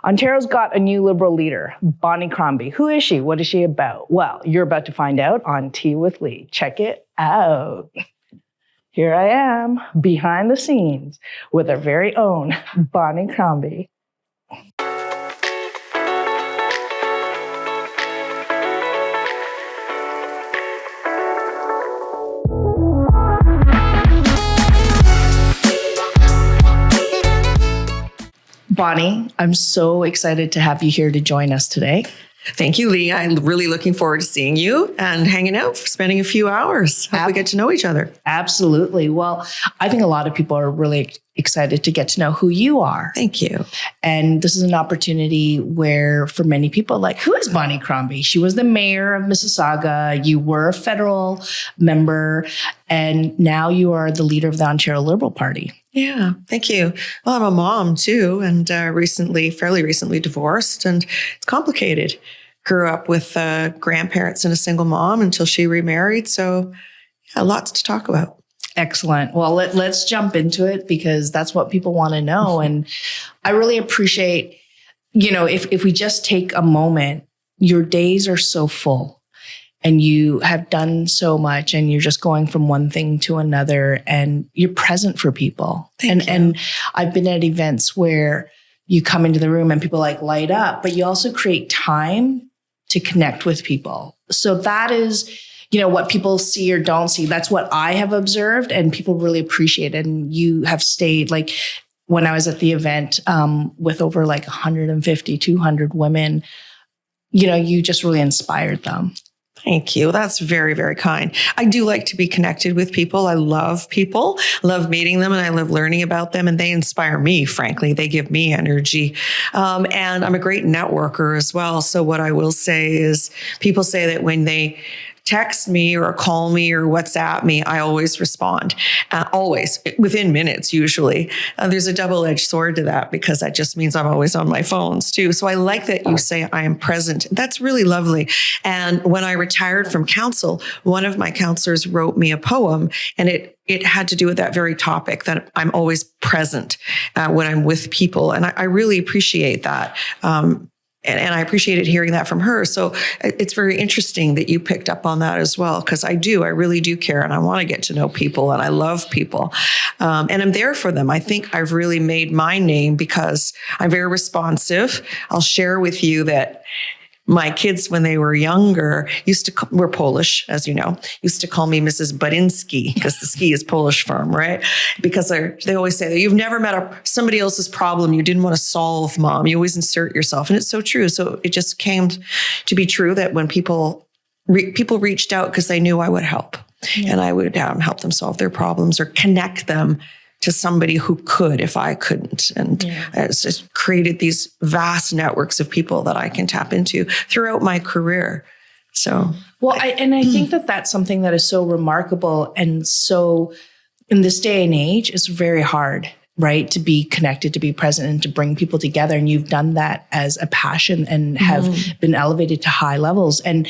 Ontario's got a new Liberal leader, Bonnie Crombie. Who is she? What is she about? Well, you're about to find out on Tea with Li. Check it out. Here I am, behind the scenes, with our very own Bonnie Crombie. Bonnie, I'm so excited to have you here to join us today. Thank you, Li. I'm really looking forward to seeing you and hanging out, spending a few hours. Hope we get to know each other. Absolutely. Well, I think a lot of people are really excited to get to know who you are. Thank you. And this is an opportunity where, for many people, like, who is Bonnie Crombie? She was the mayor of Mississauga. You were a federal member, and now you are the leader of the Ontario Liberal Party. Yeah, thank you. Well, I'm a mom too, and fairly recently divorced, and it's complicated. Grew up with grandparents and a single mom until she remarried. So yeah, lots to talk about. Excellent. Well, let's jump into it because that's what people want to know. And I really appreciate, if we just take a moment, your days are so full. And you have done so much and you're just going from one thing to another and you're present for people. Thank you. And I've been at events where you come into the room and people light up, but you also create time to connect with people. So that is, what people see or don't see. That's what I have observed and people really appreciate it. And you have stayed, like when I was at the event with over 150, 200 women, you just really inspired them. Thank you. That's very, very kind. I do like to be connected with people. I love people, love meeting them, and I love learning about them. And they inspire me, frankly. They give me energy. And I'm a great networker as well. So what I will say is people say that when they text me or call me or WhatsApp me, I always respond, always within minutes, usually. There's a double-edged sword to that because that just means I'm always on my phones too. So I like that you say I am present. That's really lovely. And when I retired from council, one of my counselors wrote me a poem and it had to do with that very topic, that I'm always present when I'm with people. And I really appreciate that. And I appreciated hearing that from her. So it's very interesting that you picked up on that as well, because I really do care. And I want to get to know people and I love people. And I'm there for them. I think I've really made my name because I'm very responsive. I'll share with you that my kids, when they were younger, were Polish, as you know, used to call me Mrs. Badinski because the ski is Polish firm, right? Because they always say that you've never met somebody else's problem you didn't want to solve, Mom. You always insert yourself. And it's so true. So it just came to be true that when people reached out because they knew I would help and I would help them solve their problems or connect them to somebody who could if I couldn't. And it's just created these vast networks of people that I can tap into throughout my career. So, well, I think that that's something that is so remarkable. And so in this day and age, it's very hard, right? To be connected, to be present and to bring people together. And you've done that as a passion and have been elevated to high levels. And,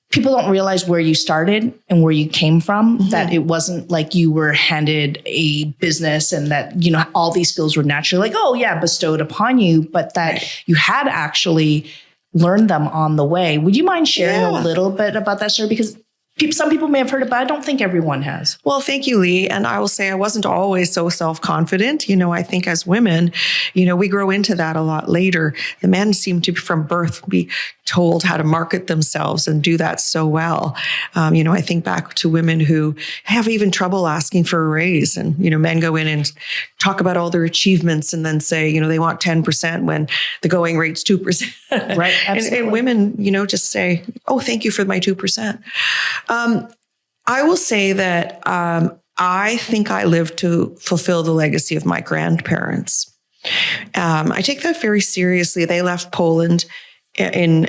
people don't realize where you started and where you came from, that it wasn't like you were handed a business and that, all these skills were naturally bestowed upon you, but that you had actually learned them on the way. Would you mind sharing a little bit about that story? Because some people may have heard it, but I don't think everyone has. Well, thank you, Li. And I will say I wasn't always so self-confident. I think as women, we grow into that a lot later. The men seem to, from birth, be told how to market themselves and do that so well. I think back to women who have even trouble asking for a raise. And, men go in and talk about all their achievements and then say, they want 10% when the going rate's 2%. Right. Absolutely. And women, just say, oh, thank you for my 2%. I will say that I think I live to fulfill the legacy of my grandparents. I take that very seriously. They left Poland in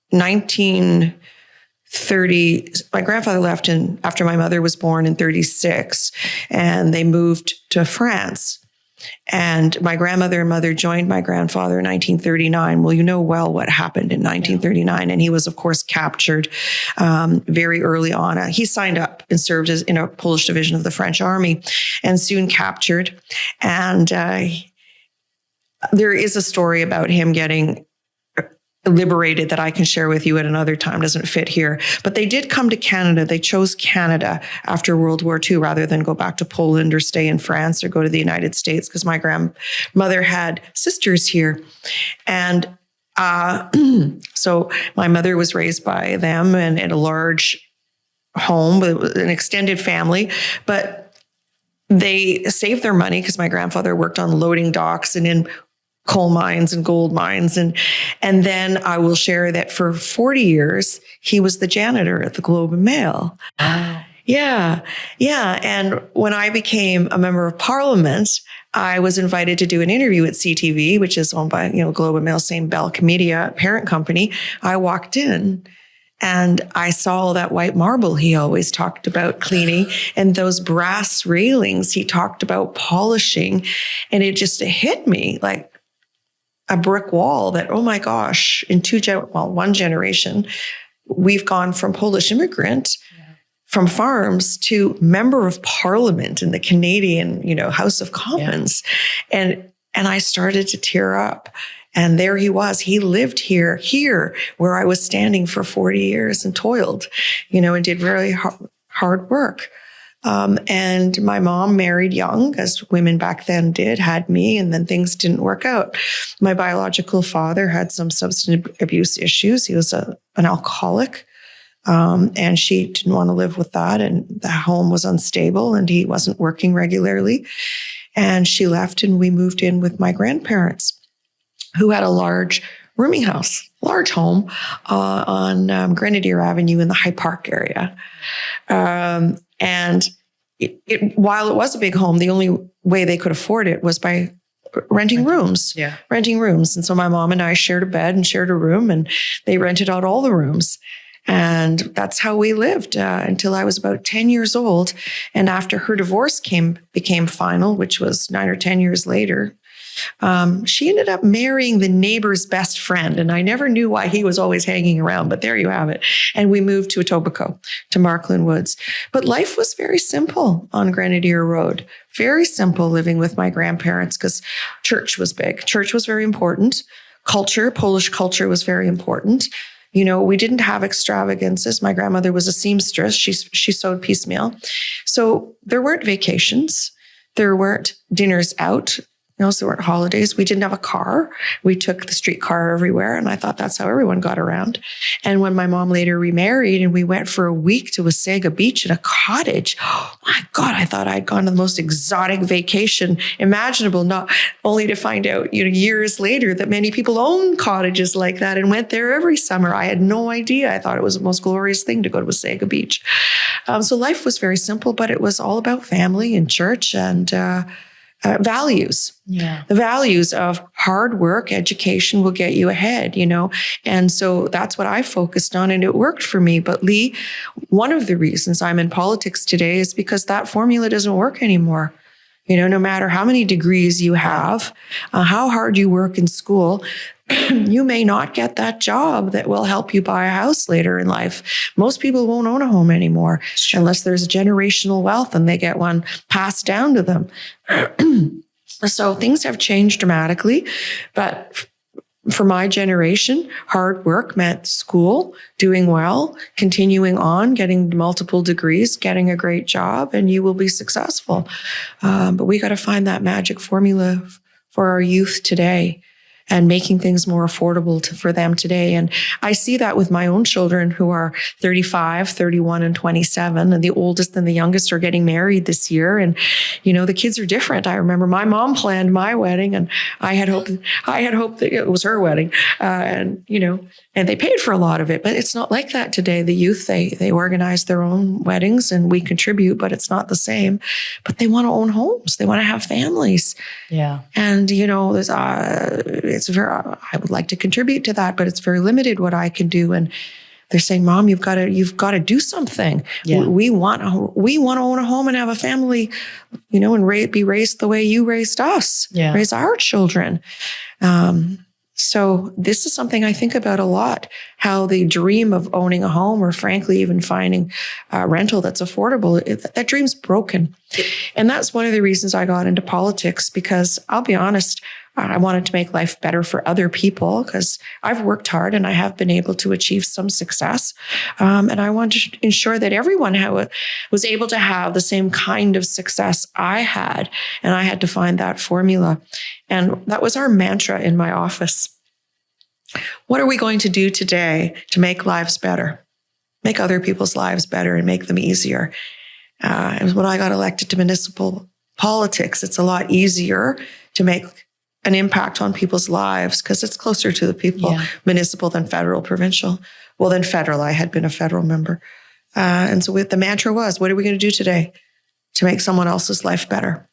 1930. My grandfather left after my mother was born in 36, and they moved to France. And my grandmother and mother joined my grandfather in 1939. Well, you know well what happened in 1939. And he was, of course, captured very early on. He signed up and served in a Polish division of the French army and soon captured. And there is a story about him getting liberated that I can share with you at another time. Doesn't fit here, but they did come to Canada. They chose Canada after World War II rather than go back to Poland or stay in France or go to the United States, because my grandmother had sisters here. And so my mother was raised by them and in a large home with an extended family, but they saved their money because my grandfather worked on loading docks and in coal mines and gold mines. And then I will share that for 40 years, he was the janitor at the Globe and Mail. Wow. Yeah. Yeah. And when I became a member of Parliament, I was invited to do an interview at CTV, which is owned by, Globe and Mail, same Bell Media parent company. I walked in and I saw that white marble he always talked about cleaning and those brass railings he talked about polishing. And it just hit me like a brick wall that, oh my gosh, in one generation, we've gone from Polish immigrant from farms to member of parliament in the Canadian, House of Commons. Yeah. And I started to tear up. And there he was. He lived here where I was standing for 40 years and toiled, and did very hard work. And my mom married young, as women back then did, had me, and then things didn't work out. My biological father had some substance abuse issues. He was an alcoholic. And she didn't want to live with that. And the home was unstable and he wasn't working regularly. And she left and we moved in with my grandparents, who had a large rooming house, large home on Grenadier Avenue in the High Park area. And while it was a big home, the only way they could afford it was by renting rooms. Yeah. Renting rooms. And so my mom and I shared a bed and shared a room, and they rented out all the rooms. And that's how we lived until I was about 10 years old. And after her divorce became final, which was 9 or 10 years later, she ended up marrying the neighbor's best friend. And I never knew why he was always hanging around, but there you have it. And we moved to Etobicoke, to Markland Woods. But life was very simple on Grenadier Road. Very simple living with my grandparents, because church was big. Church was very important. Polish culture was very important. We didn't have extravagances. My grandmother was a seamstress. She sewed piecemeal. So there weren't vacations. There weren't dinners out. There weren't holidays. We didn't have a car. We took the streetcar everywhere. And I thought that's how everyone got around. And when my mom later remarried and we went for a week to Wasaga Beach in a cottage, oh my God, I thought I'd gone on the most exotic vacation imaginable, not only to find out, years later that many people own cottages like that and went there every summer. I had no idea. I thought it was the most glorious thing to go to Wasaga Beach. So life was very simple, but it was all about family and church and, values. Yeah. The values of hard work, education will get you ahead, And so that's what I focused on, and it worked for me. But Lee, one of the reasons I'm in politics today is because that formula doesn't work anymore. No matter how many degrees you have, how hard you work in school, you may not get that job that will help you buy a house later in life. Most people won't own a home anymore unless there's generational wealth and they get one passed down to them. So things have changed dramatically, but for my generation, hard work meant school, doing well, continuing on, getting multiple degrees, getting a great job, and you will be successful. But we got to find that magic formula for our youth today and making things more affordable for them today. And I see that with my own children who are 35, 31, and 27. And the oldest and the youngest are getting married this year. And, the kids are different. I remember my mom planned my wedding and I had hoped that it was her wedding. And they paid for a lot of it, but it's not like that today. The youth, they organize their own weddings and we contribute, but it's not the same. But they want to own homes. They want to have families. Yeah. And, I would like to contribute to that, but it's very limited what I can do. And they're saying, Mom, you've got to do something. Yeah. We want to own a home and have a family, and be raised the way you raised us, raise our children. So this is something I think about a lot, how the dream of owning a home or frankly, even finding a rental that's affordable, that dream's broken. And that's one of the reasons I got into politics, because I'll be honest, I wanted to make life better for other people because I've worked hard and I have been able to achieve some success. And I wanted to ensure that everyone was able to have the same kind of success I had. And I had to find that formula. And that was our mantra in my office. What are we going to do today to make lives better, make other people's lives better and make them easier? And when I got elected to municipal politics, it's a lot easier to make an impact on people's lives because it's closer to the people, municipal than federal, provincial. Well, then federal, I had been a federal member. And so the mantra was, what are we going to do today to make someone else's life better?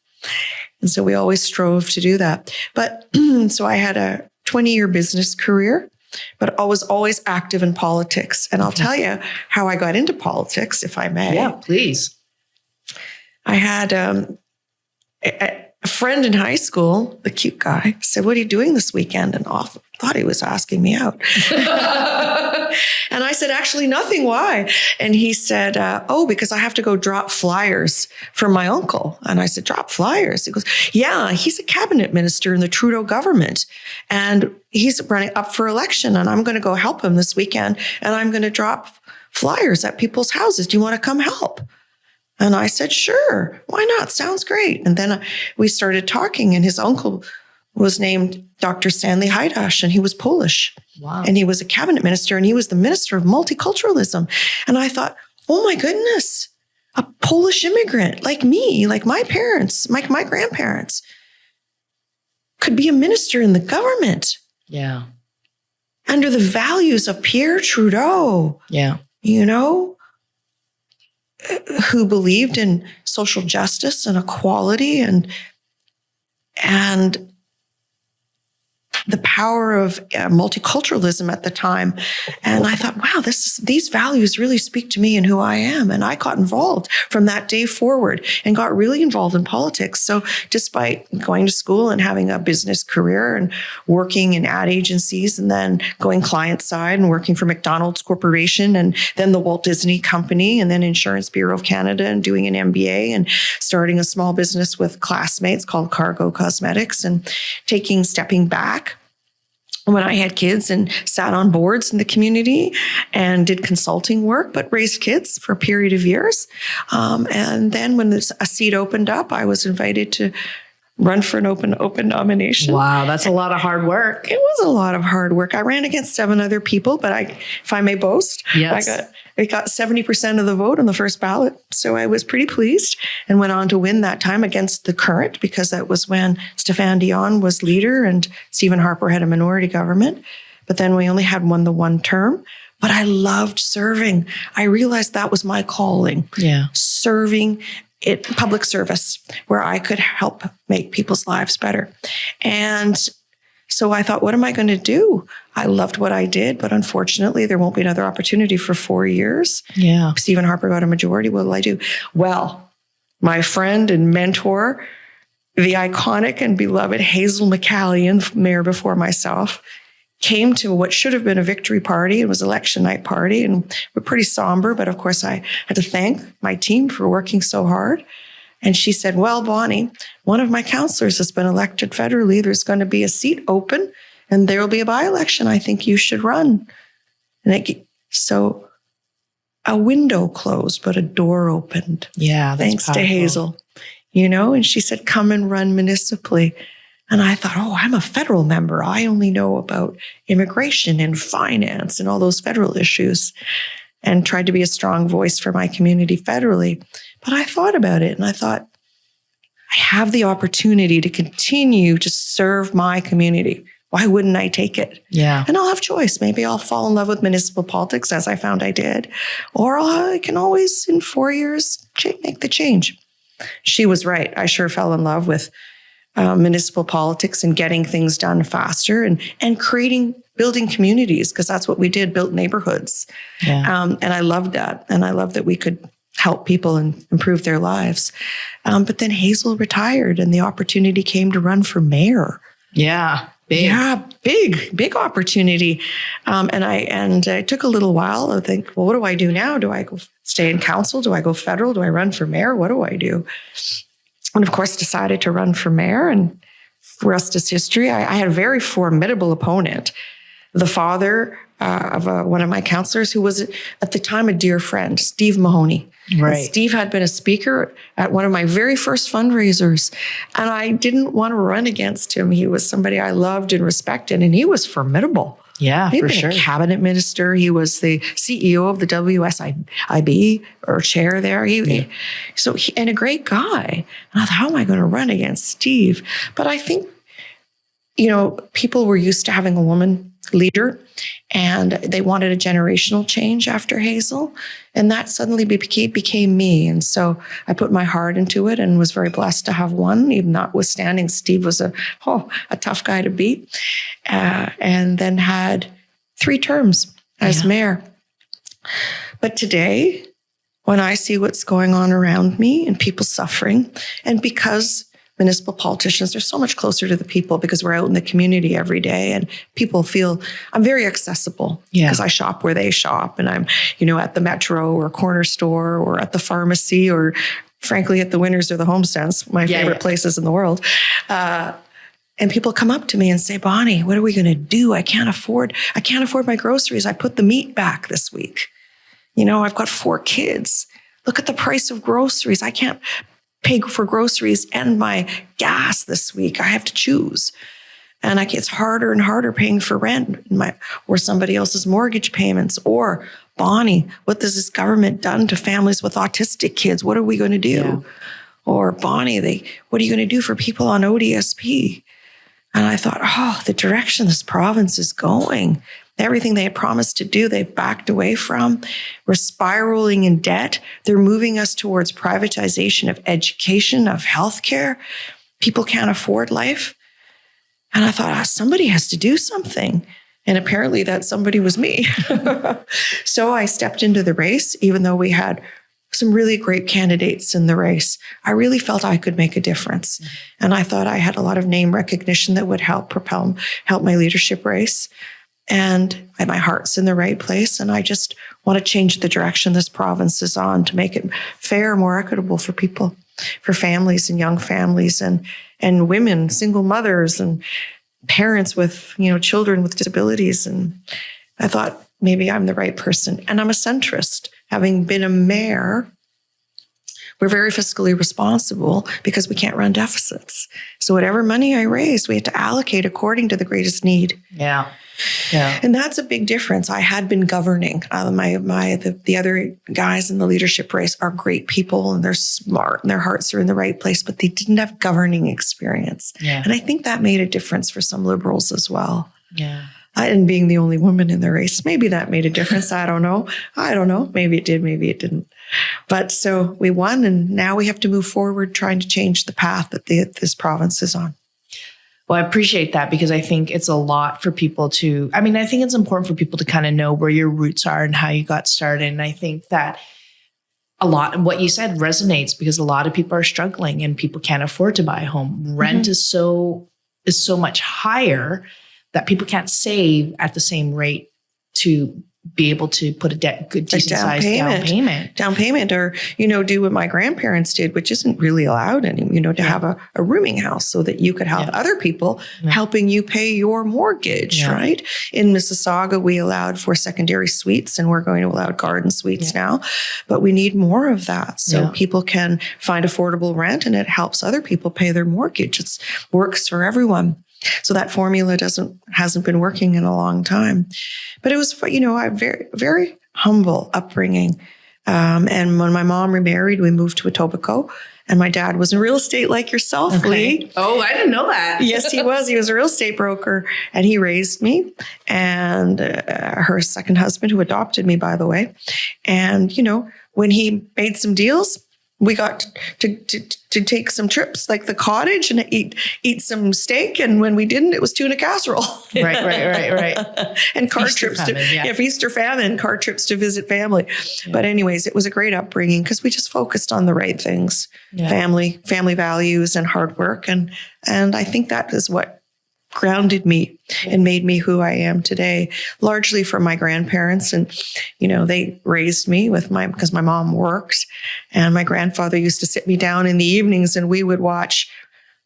And so we always strove to do that. But so I had a 20-year business career, but I was always active in politics. And I'll tell you how I got into politics, if I may. Yeah, please. I had a friend in high school, the cute guy, said, what are you doing this weekend? And I thought he was asking me out. And I said, actually, nothing. Why? And he said, because I have to go drop flyers for my uncle. And I said, drop flyers? He goes, yeah, he's a cabinet minister in the Trudeau government. And he's running up for election. And I'm going to go help him this weekend. And I'm going to drop flyers at people's houses. Do you want to come help? And I said, sure, why not? Sounds great. And then we started talking, and his uncle was named Dr. Stanley Hajdasz, and he was Polish. Wow. And he was a cabinet minister, and he was the minister of multiculturalism. And I thought, oh my goodness, a Polish immigrant like me, like my parents, like my grandparents, could be a minister in the government. Yeah. Under the values of Pierre Trudeau. Yeah. You know? Who believed in social justice and equality and the power of multiculturalism at the time. And I thought, wow, these values really speak to me and who I am. And I got involved from that day forward and got really involved in politics. So despite going to school and having a business career and working in ad agencies and then going client side and working for McDonald's Corporation and then the Walt Disney Company and then Insurance Bureau of Canada and doing an MBA and starting a small business with classmates called Cargo Cosmetics and stepping back when I had kids and sat on boards in the community and did consulting work, but raised kids for a period of years. And then when a seat opened up, I was invited to run for an open nomination. Wow, that's a lot of hard work. It was a lot of hard work. I ran against 7 other people, but if I may boast, yes. I got 70% of the vote on the first ballot. So I was pretty pleased and went on to win that time against the current, because that was when Stéphane Dion was leader and Stephen Harper had a minority government. But then we only had won the one term. But I loved serving. I realized that was my calling. Yeah. Serving public service, where I could help make people's lives better. And so I thought, what am I going to do? I loved what I did, but unfortunately, there won't be another opportunity for 4 years. Yeah. Stephen Harper got a majority. What will I do? Well, my friend and mentor, the iconic and beloved Hazel McCallion, mayor before myself, came to what should have been a victory party. It was election night party, and we're pretty somber, but of course I had to thank my team for working so hard. And she said, well, Bonnie, one of my counselors has been elected federally. There's going to be a seat open and there will be a by-election. I think you should run. And so a window closed, but a door opened. Yeah, that's thanks powerful. To Hazel, and she said, come and run municipally. And I thought, I'm a federal member. I only know about immigration and finance and all those federal issues, and tried to be a strong voice for my community federally. But I thought about it and I thought, I have the opportunity to continue to serve my community. Why wouldn't I take it? Yeah. And I'll have choice. Maybe I'll fall in love with municipal politics, as I found I did. Or I can always, in 4 years, make the change. She was right. I sure fell in love with municipal politics and getting things done faster and building communities, because that's what we did, built neighborhoods. Yeah. And I loved that. And I loved that we could help people and improve their lives. But then Hazel retired and the opportunity came to run for mayor. Yeah. Big. Yeah, big opportunity. And it took a little while. I think, well, what do I do now? Do I go stay in council? Do I go federal? Do I run for mayor? What do I do? And of course, decided to run for mayor and the rest is history. I had a very formidable opponent, the father of one of my counselors, who was at the time a dear friend, Steve Mahoney. Right. And Steve had been a speaker at one of my very first fundraisers, and I didn't want to run against him. He was somebody I loved and respected, and he was formidable. Yeah, He'd for been sure. a cabinet minister. He was the CEO of the WSIB, or chair there. And a great guy. And I thought, how am I going to run against Steve? But I think, people were used to having a woman leader, and they wanted a generational change after Hazel. And that suddenly became me. And so I put my heart into it and was very blessed to have one, even notwithstanding Steve was a tough guy to beat. And then had 3 terms as mayor. But today, when I see what's going on around me and people suffering, and because municipal politicians are so much closer to the people because we're out in the community every day, and people feel I'm very accessible because I shop where they shop, and I'm, at the Metro or corner store or at the pharmacy, or frankly at the Winners or the Homestands, my favorite places in the world. And people come up to me and say, Bonnie, what are we going to do? I can't afford my groceries. I put the meat back this week. I've got 4 kids. Look at the price of groceries. I can't pay for groceries and my gas this week. I have to choose. And it's harder and harder paying for rent or somebody else's mortgage payments. Or, Bonnie, what has this government done to families with autistic kids? What are we going to do? Yeah. Or, Bonnie, what are you going to do for people on ODSP? And I thought, the direction this province is going, everything they had promised to do, they've backed away from. We're spiraling in debt. They're moving us towards privatization of education, of healthcare. People can't afford life. And I thought, somebody has to do something. And apparently that somebody was me. So I stepped into the race, even though we had some really great candidates in the race. I really felt I could make a difference. Mm-hmm. And I thought I had a lot of name recognition that would help my leadership race. And my heart's in the right place. And I just want to change the direction this province is on to make it fair, more equitable for people, for families and young families and women, single mothers and parents with, children with disabilities. And I thought maybe I'm the right person. And I'm a centrist. Having been a mayor, we're very fiscally responsible because we can't run deficits. So whatever money I raise, we have to allocate according to the greatest need. Yeah. And that's a big difference. I had been governing. The other guys in the leadership race are great people, and they're smart and their hearts are in the right place, but they didn't have governing experience. Yeah. And I think that made a difference for some Liberals as well. Yeah. And being the only woman in the race, maybe that made a difference. I don't know. Maybe it did, maybe it didn't. But so we won, and now we have to move forward trying to change the path that this province is on. Well, I appreciate that, because I think it's a lot for people I think it's important for people to kind of know where your roots are and how you got started. And I think that a lot of what you said resonates, because a lot of people are struggling and people can't afford to buy a home. Rent is so much higher that people can't save at the same rate to be able to put a decent sized down payment, or, do what my grandparents did, which isn't really allowed anymore, to have a rooming house so that you could have other people helping you pay your mortgage, right? In Mississauga, we allowed for secondary suites, and we're going to allow garden suites now, but we need more of that so people can find affordable rent, and it helps other people pay their mortgage. It works for everyone. So that formula hasn't been working in a long time. But it was, a very, very humble upbringing. And when my mom remarried, we moved to Etobicoke, and my dad was in real estate like yourself, Lee. Oh, I didn't know that. Yes, he was. He was a real estate broker, and he raised me and her second husband, who adopted me, by the way. And, when he made some deals, we got to take some trips, like the cottage, and eat some steak. And when we didn't, it was tuna casserole. Right. And car trips feast or famine, car trips to visit family. Yeah. But anyways, it was a great upbringing because we just focused on the right things, family values and hard work. And I think that is what grounded me and made me who I am today, largely from my grandparents. And, they raised me because my mom worked, and my grandfather used to sit me down in the evenings, and we would watch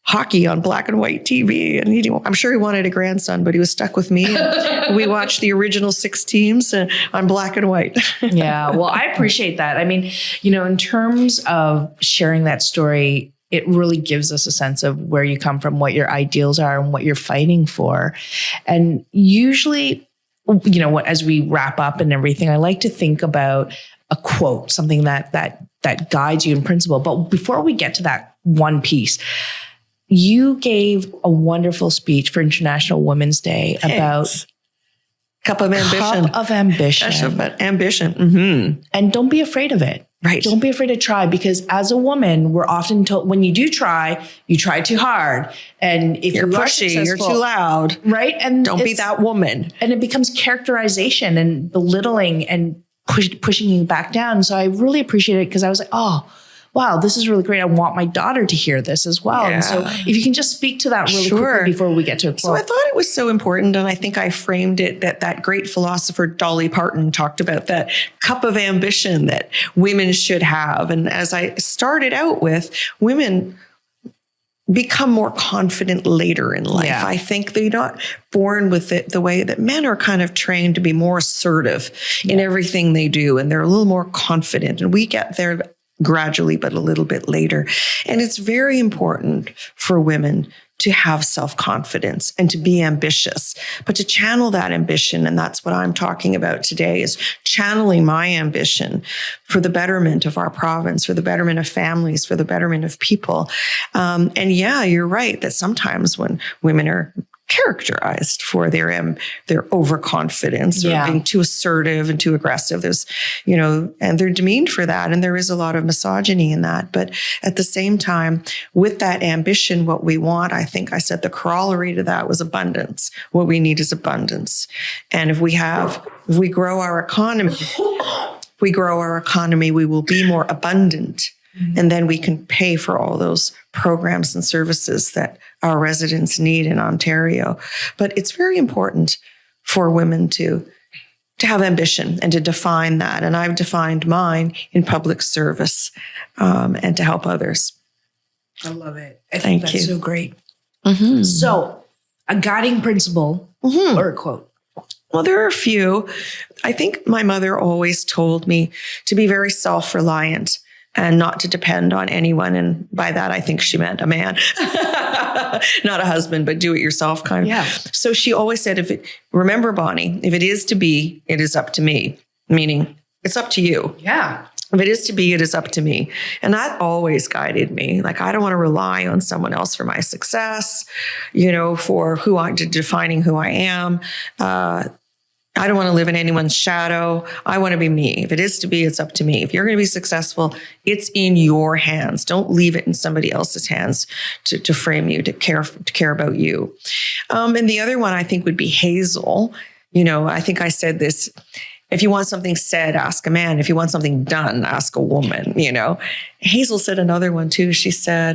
hockey on black and white TV. And I'm sure he wanted a grandson, but he was stuck with me. And we watched the original 6 teams on black and white. Yeah. Well, I appreciate that. I mean, in terms of sharing that story, it really gives us a sense of where you come from, what your ideals are, and what you're fighting for. And usually, as we wrap up and everything, I like to think about a quote, something that guides you in principle. But before we get to that one piece, you gave a wonderful speech for International Women's Day about cup of ambition. Cup of ambition. That's about ambition. Mm-hmm. And don't be afraid of it. Right. Don't be afraid to try, because as a woman, we're often told when you do try, you try too hard. And if you're pushy, you're too loud. Right. And don't be that woman. And it becomes characterization and belittling and pushing you back down. So I really appreciate it, because I was like, oh, wow, this is really great. I want my daughter to hear this as well. Yeah. And so if you can just speak to that really quickly before we get to a quote. So I thought it was so important. And I think I framed it that great philosopher Dolly Parton talked about that cup of ambition that women should have. And as I started out with, women become more confident later in life. Yeah. I think they're not born with it the way that men are kind of trained to be more assertive in everything they do. And they're a little more confident. And we get there gradually, but a little bit later. And it's very important for women to have self-confidence and to be ambitious, but to channel that ambition. And that's what I'm talking about today, is channeling my ambition for the betterment of our province, for the betterment of families, for the betterment of people. And yeah, you're right that sometimes when women are characterized for their overconfidence or being too assertive and too aggressive, there's, and they're demeaned for that. And there is a lot of misogyny in that. But at the same time, with that ambition, what we want, I think I said the corollary to that was abundance. What we need is abundance. And if we grow our economy, we will be more abundant. And then we can pay for all those programs and services that our residents need in Ontario. But it's very important for women to have ambition and to define that. And I've defined mine in public service and to help others. I love it. I think that's so great. Mm-hmm. So a guiding principle or a quote. Well, there are a few. I think my mother always told me to be very self-reliant and not to depend on anyone. And by that, I think she meant a man, not a husband, but do it yourself kind of. Yeah. So she always said, remember, Bonnie, if it is to be, it is up to me, meaning it's up to you. Yeah. If it is to be, it is up to me. And that always guided me. Like, I don't want to rely on someone else for my success, for defining who I am. I don't want to live in anyone's shadow. I want to be me. If it is to be, it's up to me. If you're going to be successful, it's in your hands. Don't leave it in somebody else's hands to frame you, to care about you. And the other one I think would be Hazel. I think I said this: if you want something said, ask a man. If you want something done, ask a woman. Hazel said another one too. She said,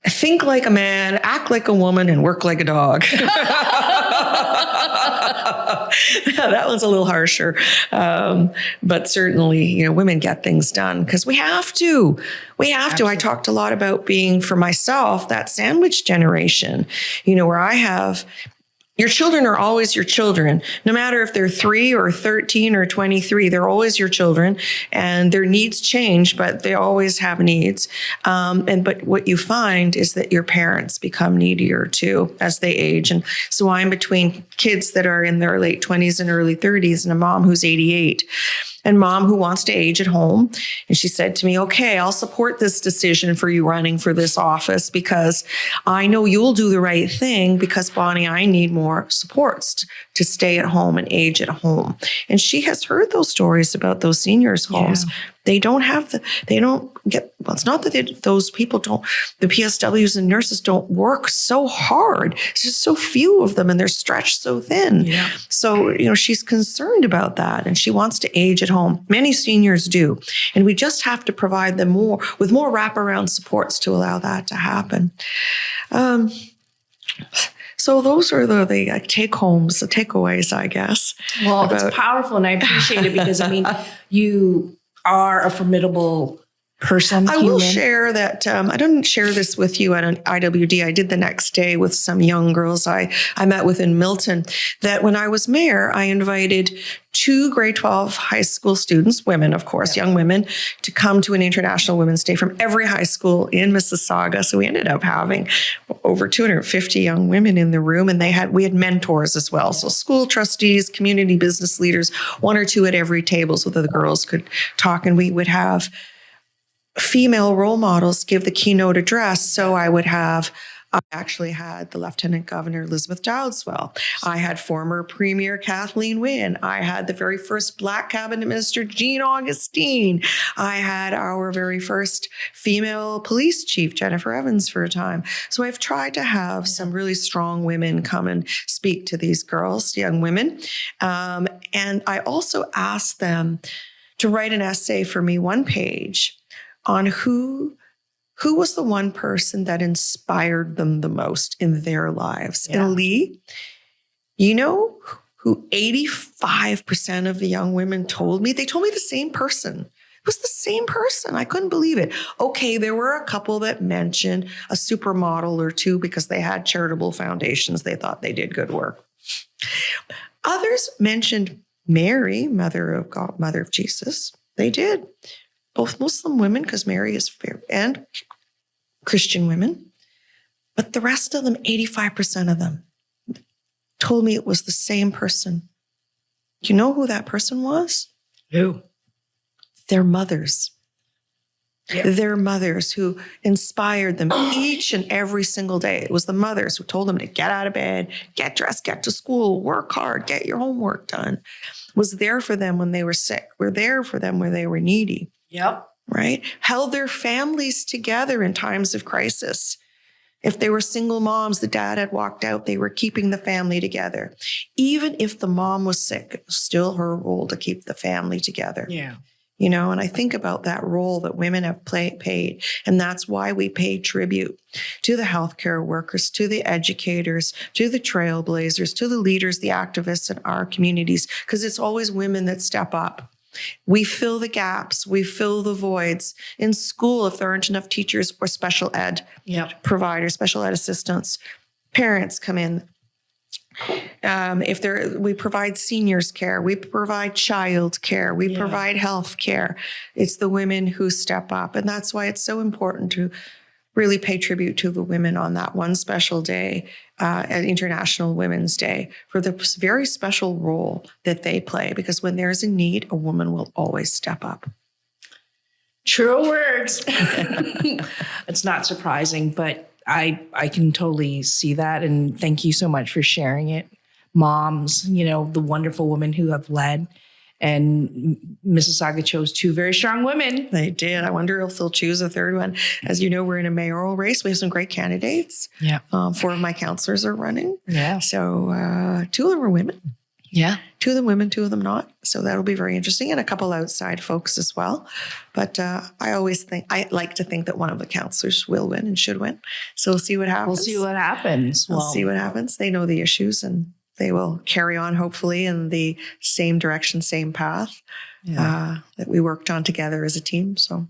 think like a man, act like a woman, and work like a dog. That one's a little harsher. But certainly, women get things done because we have to. Absolutely. I talked a lot about being, for myself, that sandwich generation, where I have, your children are always your children, no matter if they're 3 or 13 or 23, they're always your children, and their needs change, but they always have needs. But what you find is that your parents become needier too as they age. And so I'm between kids that are in their late 20s and early 30s and a mom who's 88. And mom who wants to age at home. And she said to me, okay, I'll support this decision for you running for this office because I know you'll do the right thing, because Bonnie, I need more supports to stay at home and age at home. And she has heard those stories about those seniors' homes. Yeah. It's not that those people the PSWs and nurses don't work so hard. It's just so few of them and they're stretched so thin. Yeah. So, she's concerned about that and she wants to age at home. Many seniors do. And we just have to provide them with more wraparound supports to allow that to happen. So those are the take-homes, the takeaways, I guess. Well, it's powerful and I appreciate it because, you are a formidable person, I will share that I didn't share this with you at an IWD. I did the next day with some young girls I met with in Milton, that when I was mayor, I invited 2 grade 12 high school students, women, of course, young women, to come to an International Women's Day from every high school in Mississauga. So we ended up having over 250 young women in the room, and we had mentors as well. So school trustees, community business leaders, 1 or 2 at every table so that the girls could talk, and we would have female role models give the keynote address. So I actually had the Lieutenant Governor Elizabeth Dowdeswell. I had former Premier Kathleen Wynne. I had the very first Black Cabinet Minister Jean Augustine. I had our very first female police chief, Jennifer Evans, for a time. So I've tried to have some really strong women come and speak to these girls, young women. And I also asked them to write an essay for me, 1 page, on who was the one person that inspired them the most in their lives. Yeah. And Lee, you know who 85% of the young women told me? They told me the same person. It was the same person. I couldn't believe it. Okay, there were a couple that mentioned a supermodel or 2 because they had charitable foundations. They thought they did good work. Others mentioned Mary, mother of God, mother of Jesus. They did. Both Muslim women, because Mary is fair, and Christian women. But the rest of them, 85% of them, told me it was the same person. Do you know who that person was? Who? Their mothers. Yeah. Their mothers who inspired them each and every single day. It was the mothers who told them to get out of bed, get dressed, get to school, work hard, get your homework done. Was there for them when they were sick. Were there for them when they were needy. Yep. Right? Held their families together in times of crisis. If they were single moms, the dad had walked out, they were keeping the family together. Even if the mom was sick, it was still her role to keep the family together. Yeah. You know, and I think about that role that women have paid. And that's why we pay tribute to the healthcare workers, to the educators, to the trailblazers, to the leaders, the activists in our communities, because it's always women that step up. We fill the gaps. We fill the voids. In school, if there aren't enough teachers or special ed providers, special ed assistants, parents come in. We provide seniors care, we provide child care, we provide health care. It's the women who step up. And that's why it's so important to really pay tribute to the women on that one special day, at International Women's Day, for the very special role that they play. Because when there's a need, a woman will always step up. True words. It's not surprising, but I can totally see that. And thank you so much for sharing it. Moms, the wonderful women who have led. And Mississauga chose 2 very strong women. They did. I wonder if they'll choose a 3rd one. As you know, we're in a mayoral race. We have some great candidates. Yeah. 4 of my councillors are running. Yeah. So 2 of them are women. Yeah. 2 of them women, 2 of them not. So that'll be very interesting. And a couple outside folks as well. But I like to think that one of the councillors will win and should win. So we'll see what happens. We'll see what happens. We'll see what happens. They know the issues and they will carry on, hopefully, in the same direction, same path that we worked on together as a team. So,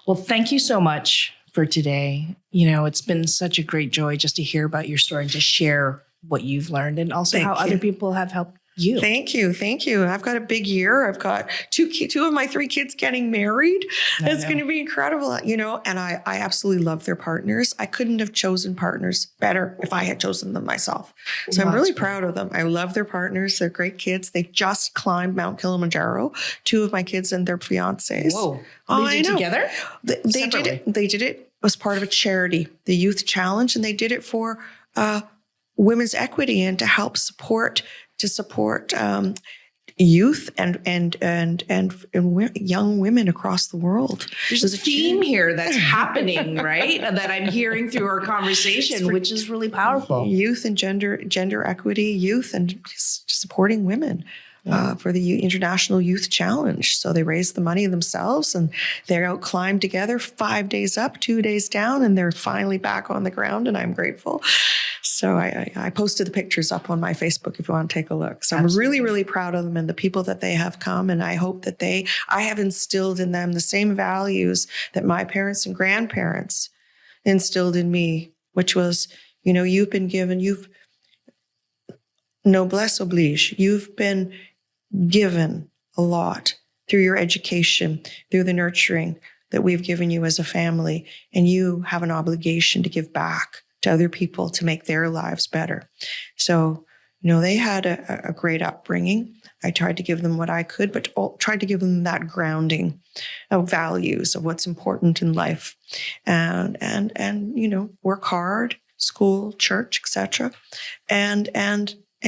well, thank you so much for today. It's been such a great joy just to hear about your story and to share what you've learned and also how other people have helped you. Thank you. Thank you. I've got a big year. I've got 2 of my 3 kids getting married. It's going to be incredible, and I absolutely love their partners. I couldn't have chosen partners better if I had chosen them myself. So I'm really proud of them. I love their partners. They're great kids. They just climbed Mount Kilimanjaro, 2 of my kids and their fiancés. Whoa. They did together? They did it. They did it as part of a charity, the Youth Challenge, and they did it for women's equity and to help support youth and young women across the world. There's a theme here that's happening, right? That I'm hearing through our conversation, which is really powerful. Youth and gender equity, youth and supporting women. For the International Youth Challenge. So they raised the money themselves and they're out climbed together 5 days up, 2 days down, and they're finally back on the ground, and I'm grateful. So I posted the pictures up on my Facebook if you want to take a look. So Absolutely. I'm really, really proud of them and the people that they have come. And I hope that I have instilled in them the same values that my parents and grandparents instilled in me, which was, you've been given, noblesse oblige. You've been given a lot through your education, through the nurturing that we've given you as a family. And you have an obligation to give back to other people to make their lives better. So, they had a great upbringing. I tried to give them what I could, but tried to give them that grounding of values of what's important in life, and work hard, school, church, etc., and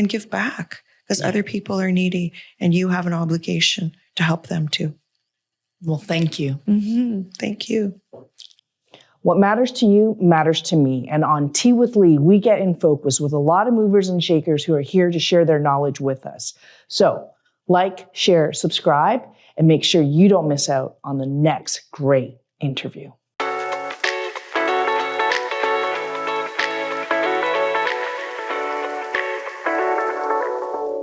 give back because other people are needy, and you have an obligation to help them too. Well, thank you. Mm-hmm. Thank you. What matters to you matters to me. And on Tea with Li, we get in focus with a lot of movers and shakers who are here to share their knowledge with us. So like, share, subscribe, and make sure you don't miss out on the next great interview.